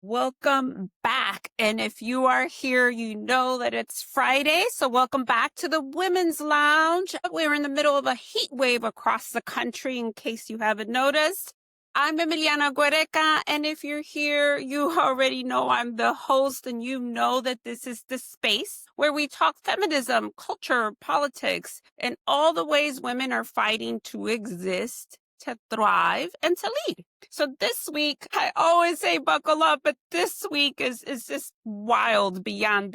Welcome back. And if you are here, you know that it's Friday. So welcome back to the Women's Lounge. We're in the middle of a heat wave across the country, in case you haven't noticed. I'm Emiliana Guereca, and if you're here, you already know I'm the host, and you know that this is the space where we talk feminism, culture, politics, and all the ways women are fighting to exist, to thrive, and to lead. So this week, I always say buckle up, but this week is just wild beyond.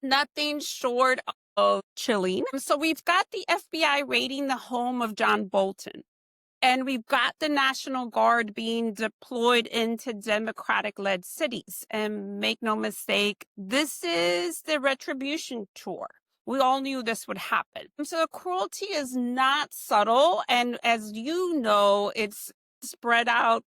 Nothing short of chilling. So we've got the FBI raiding the home of John Bolton. And we've got the National Guard being deployed into Democratic-led cities. And make no mistake, this is the Retribution Tour. We all knew this would happen. So the cruelty is not subtle. And as you know, it's spread out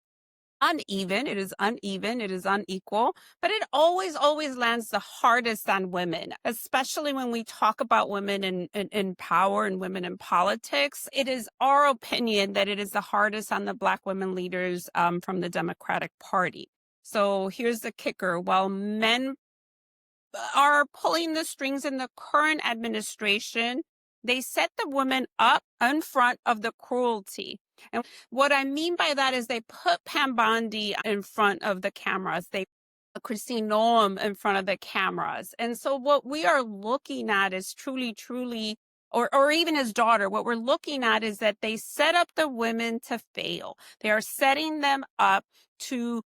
uneven. It is uneven. It is unequal, but it always lands the hardest on women, especially when we talk about women in power and women in politics. It is our opinion that it is the hardest on the Black women leaders from the Democratic Party. So here's the kicker. While men are pulling the strings in the current administration, they set the women up in front of the cruelty. And what I mean by that is they put Pam Bondi in front of the cameras. They put Christine Noem in front of the cameras. And so what we are looking at is truly, or even his daughter, what we're looking at is that they set up the women to fail. They are setting them up to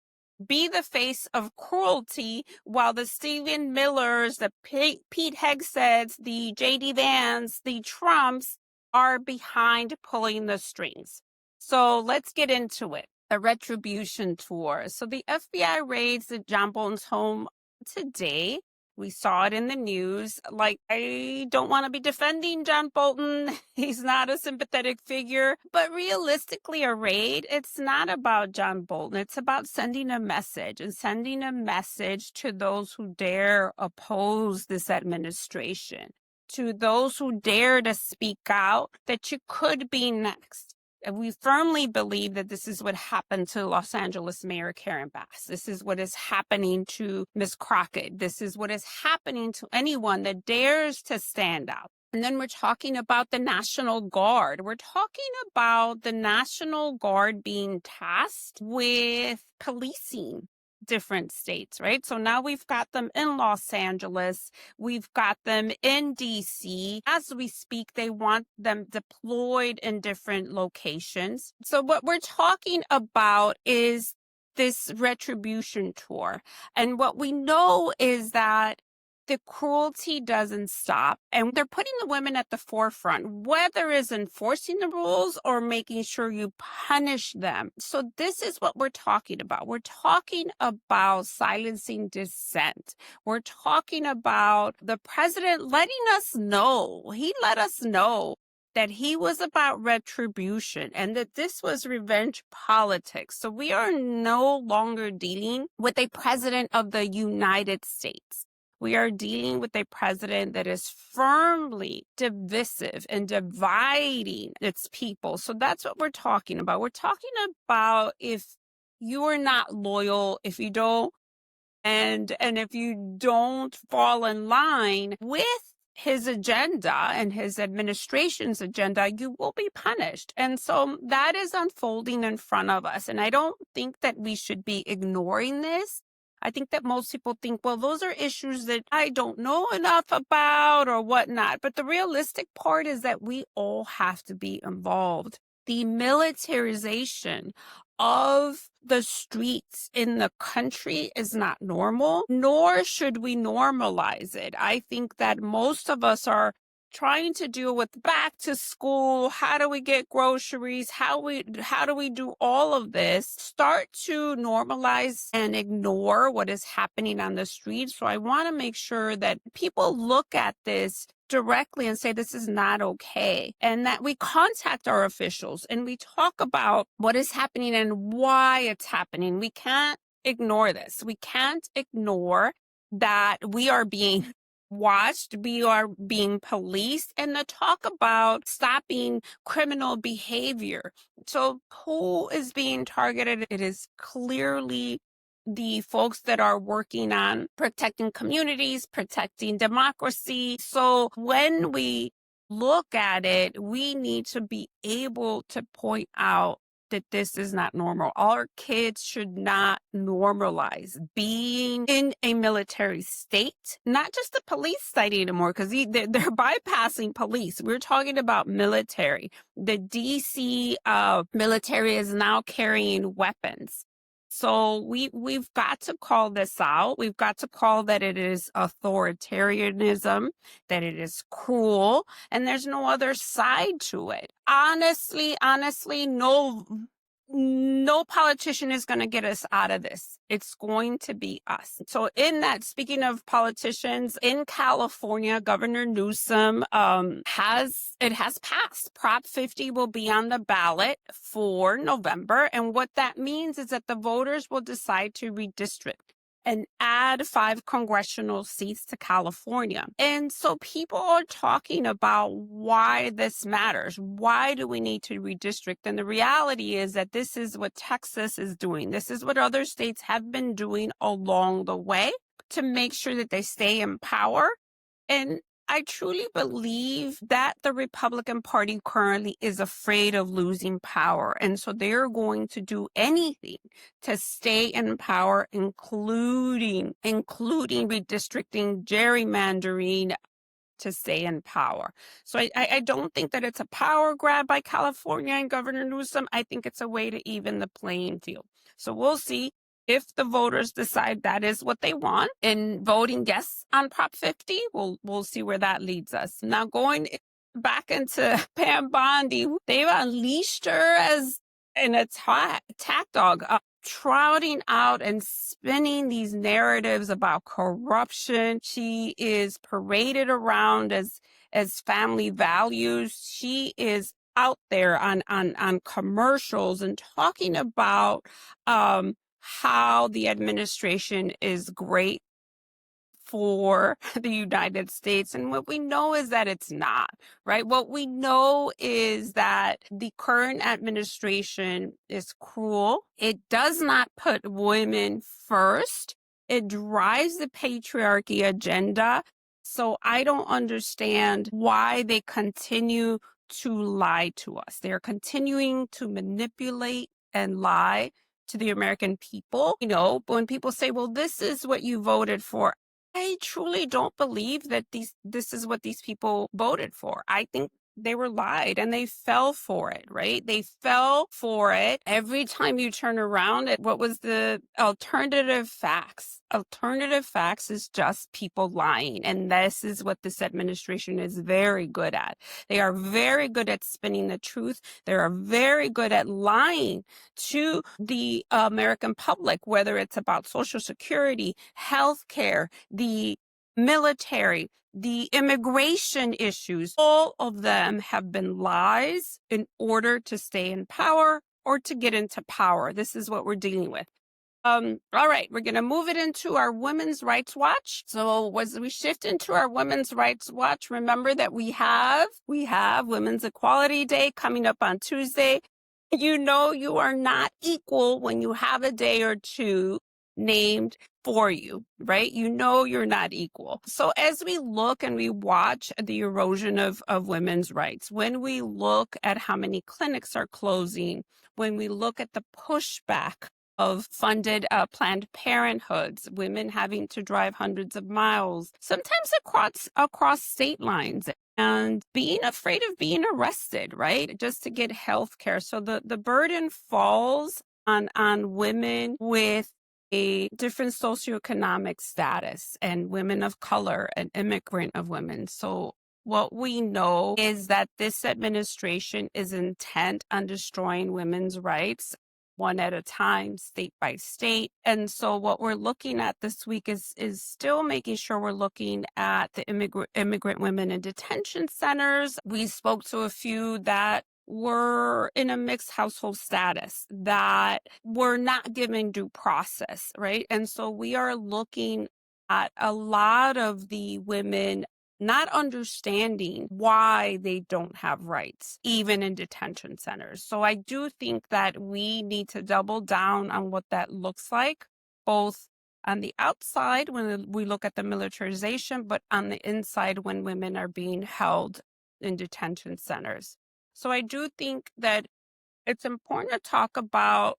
be the face of cruelty, while the Stephen Millers, the Pete Hegseths, the J.D. Vance, the Trumps are behind pulling the strings. So let's get into it. The Retribution Tour. So the FBI raids at John Bolton's home today. We saw it in the news. Like, I don't want to be defending John Bolton. He's not a sympathetic figure. But realistically, a raid, it's not about John Bolton. It's about sending a message, and sending a message to those who dare oppose this administration, to those who dare to speak out that you could be next. And we firmly believe that this is what happened to Los Angeles Mayor Karen Bass. This is what is happening to Ms. Crockett. This is what is happening to anyone that dares to stand out. And then we're talking about the National Guard. We're talking about the National Guard being tasked with policing different states, right? So now we've got them in Los Angeles. We've got them in DC. As we speak, they want them deployed in different locations. So what we're talking about is this Retribution Tour. And what we know is that the cruelty doesn't stop, and they're putting the women at the forefront, whether it's enforcing the rules or making sure you punish them. So this is what we're talking about. We're talking about silencing dissent. We're talking about the president letting us know. He let us know that he was about retribution and that this was revenge politics. So we are no longer dealing with a president of the United States. We are dealing with a president that is firmly divisive and dividing its people. So that's what we're talking about. We're talking about if you are not loyal, if you don't, and if you don't fall in line with his agenda and his administration's agenda, you will be punished. And so that is unfolding in front of us. And I don't think that we should be ignoring this. I think that most people think, well, those are issues that I don't know enough about or whatnot. But the realistic part is that we all have to be involved. The militarization of the streets in the country is not normal, nor should we normalize it. I think that most of us are trying to deal with back to school, how do we get groceries, how do we do all of this, start to normalize and ignore what is happening on the streets. So I want to make sure that people look at this directly and say this is not okay, and that we contact our officials and we talk about what is happening and why it's happening. We can't ignore this. We can't ignore that we are being watched, we are being policed, and to talk about stopping criminal behavior. So who is being targeted? It is clearly the folks that are working on protecting communities, protecting democracy. So when we look at it, we need to be able to point out that this is not normal. Our kids should not normalize being in a military state, not just the police side anymore, because they're bypassing police. We're talking about military. The DC military is now carrying weapons. So we've got to call this out. We've got to call that it is authoritarianism, that it is cruel, and there's no other side to it. Honestly, no politician is going to get us out of this. It's going to be us. So in that, speaking of politicians, in California, Governor Newsom has passed. Prop 50 will be on the ballot for November. And what that means is that the voters will decide to redistrict and add 5 congressional seats to California. And so people are talking about why this matters. Why do we need to redistrict? And the reality is that this is what Texas is doing. This is what other states have been doing along the way to make sure that they stay in power. And I truly believe that the Republican Party currently is afraid of losing power. And so they're going to do anything to stay in power, including redistricting, gerrymandering, to stay in power. So I don't think that it's a power grab by California and Governor Newsom. I think it's a way to even the playing field. So we'll see if the voters decide that is what they want in voting yes on Prop 50. We'll see where that leads us. Now going back into Pam Bondi, they've unleashed her as an attack dog, trotting out and spinning these narratives about corruption. She is paraded around as family values. She is out there on commercials and talking about how the administration is great for the United States. And what we know is that it's not, right? What we know is that the current administration is cruel. It does not put women first. It drives the patriarchy agenda. So I don't understand why they continue to lie to us. They're continuing to manipulate and lie to the American people. You know, when people say, well, this is what you voted for, I truly don't believe that this is what these people voted for. I think they were lied and they fell for it, right? They fell for it. Every time you turn around at what was the alternative facts? Alternative facts is just people lying. And this is what this administration is very good at. They are very good at spinning the truth. They are very good at lying to the American public, whether it's about Social Security, healthcare, the military, the immigration issues. All of them have been lies in order to stay in power or to get into power. This is what we're dealing with. All right, we're going to move it into our Women's Rights Watch. So as we shift into our Women's Rights Watch, remember that we have Women's Equality Day coming up on Tuesday. You know you are not equal when you have a day or two named for you, right? You know you're not equal. So as we look and we watch the erosion of women's rights, when we look at how many clinics are closing, when we look at the pushback of funded Planned Parenthoods, women having to drive hundreds of miles, sometimes across state lines, and being afraid of being arrested, right? Just to get health care. So the burden falls on women with a different socioeconomic status and women of color and immigrant of women. So what we know is that this administration is intent on destroying women's rights one at a time, state by state. And so what we're looking at this week is still making sure we're looking at the immigrant women in detention centers. We spoke to a few that were in a mixed household status, that were not given due process, right? And so we are looking at a lot of the women not understanding why they don't have rights, even in detention centers. So I do think that we need to double down on what that looks like both on the outside when we look at the militarization, but on the inside when women are being held in detention centers. So I do think that it's important to talk about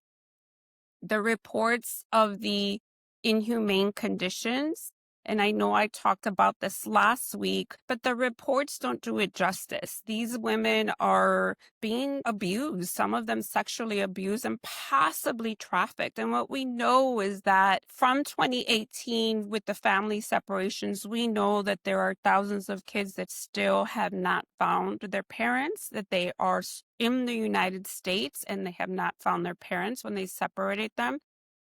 the reports of the inhumane conditions. And I know I talked about this last week, but the reports don't do it justice. These women are being abused, some of them sexually abused and possibly trafficked. And what we know is that from 2018, with the family separations, we know that there are thousands of kids that still have not found their parents, that they are in the United States and they have not found their parents when they separated them.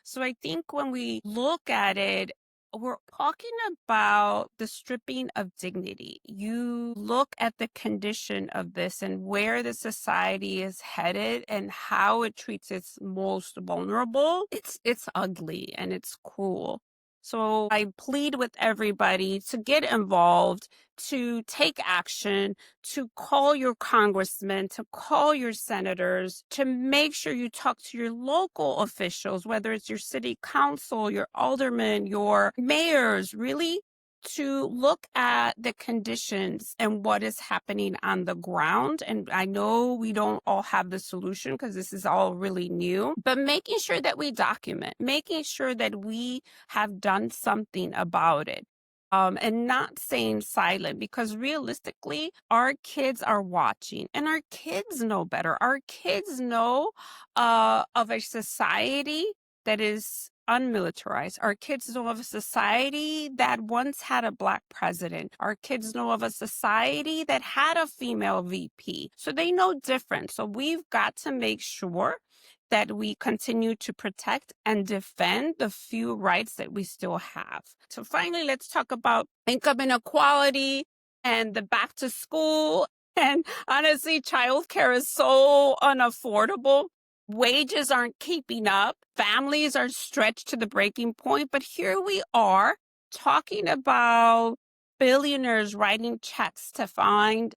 So I think when we look at it, we're talking about the stripping of dignity. You look at the condition of this and where the society is headed and how it treats its most vulnerable. It's ugly and it's cruel. So I plead with everybody to get involved, to take action, to call your congressmen, to call your senators, to make sure you talk to your local officials, whether it's your city council, your aldermen, your mayors, really to look at the conditions and what is happening on the ground. And I know we don't all have the solution because this is all really new, but making sure that we document, making sure that we have done something about it. And not staying silent, because realistically, our kids are watching and our kids know better. Our kids know of a society that is unmilitarized. Our kids know of a society that once had a Black president. Our kids know of a society that had a female VP. So they know different. So we've got to make sure that we continue to protect and defend the few rights that we still have. So finally, let's talk about income inequality and the back to school. And honestly, childcare is so unaffordable. Wages aren't keeping up. Families are stretched to the breaking point. But here we are talking about billionaires writing checks to fund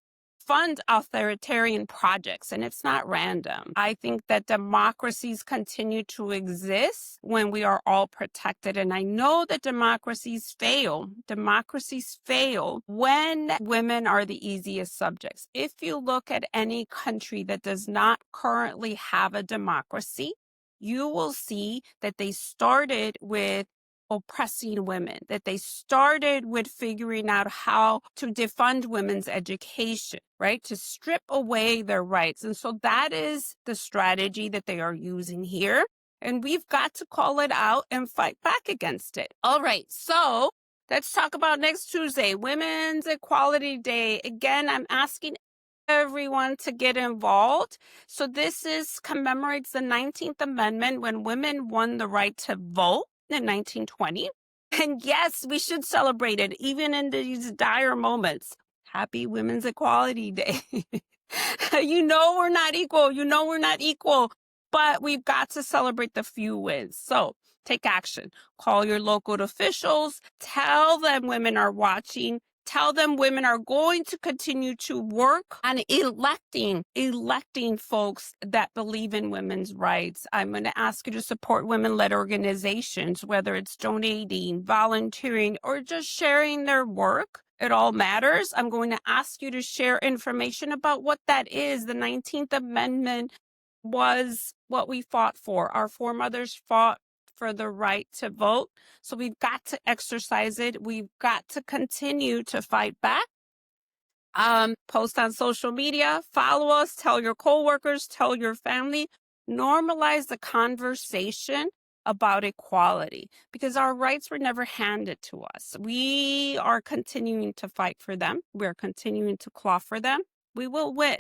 authoritarian projects, and it's not random. I think that democracies continue to exist when we are all protected, and I know that democracies fail. Democracies fail when women are the easiest subjects. If you look at any country that does not currently have a democracy, you will see that they started with oppressing women, that they started with figuring out how to defund women's education, right? To strip away their rights. And so that is the strategy that they are using here. And we've got to call it out and fight back against it. All right. So let's talk about next Tuesday, Women's Equality Day. Again, I'm asking everyone to get involved. So this commemorates the 19th Amendment, when women won the right to vote in 1920. And yes, we should celebrate it, even in these dire moments. Happy Women's Equality Day. You know we're not equal. You know we're not equal. But we've got to celebrate the few wins. So take action. Call your local officials. Tell them women are watching. Tell them women are going to continue to work on electing folks that believe in women's rights. I'm going to ask you to support women-led organizations, whether it's donating, volunteering, or just sharing their work. It all matters. I'm going to ask you to share information about what that is. The 19th Amendment was what we fought for. Our foremothers fought for the right to vote. So we've got to exercise it. We've got to continue to fight back. Post on social media, follow us, tell your coworkers, tell your family, normalize the conversation about equality, because our rights were never handed to us. We are continuing to fight for them. We're continuing to claw for them. We will win.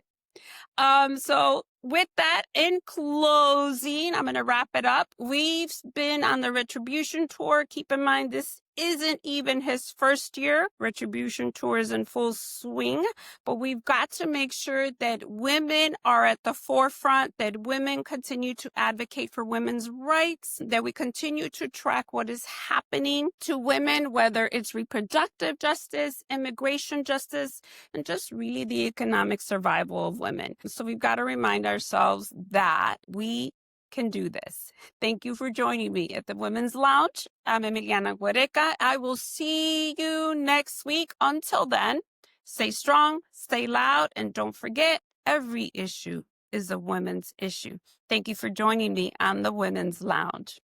So with that, in closing, I'm going to wrap it up. We've been on the Retribution Tour. Keep in mind, this isn't even his first year. Retribution Tour is in full swing, but we've got to make sure that women are at the forefront, that women continue to advocate for women's rights, that we continue to track what is happening to women, whether it's reproductive justice, immigration justice, and just really the economic survival of women. So we've got to remind ourselves that we can do this. Thank you for joining me at the Women's Lounge. I'm Emiliana Guereca. I will see you next week. Until then, stay strong, stay loud, and don't forget, every issue is a women's issue. Thank you for joining me on the Women's Lounge.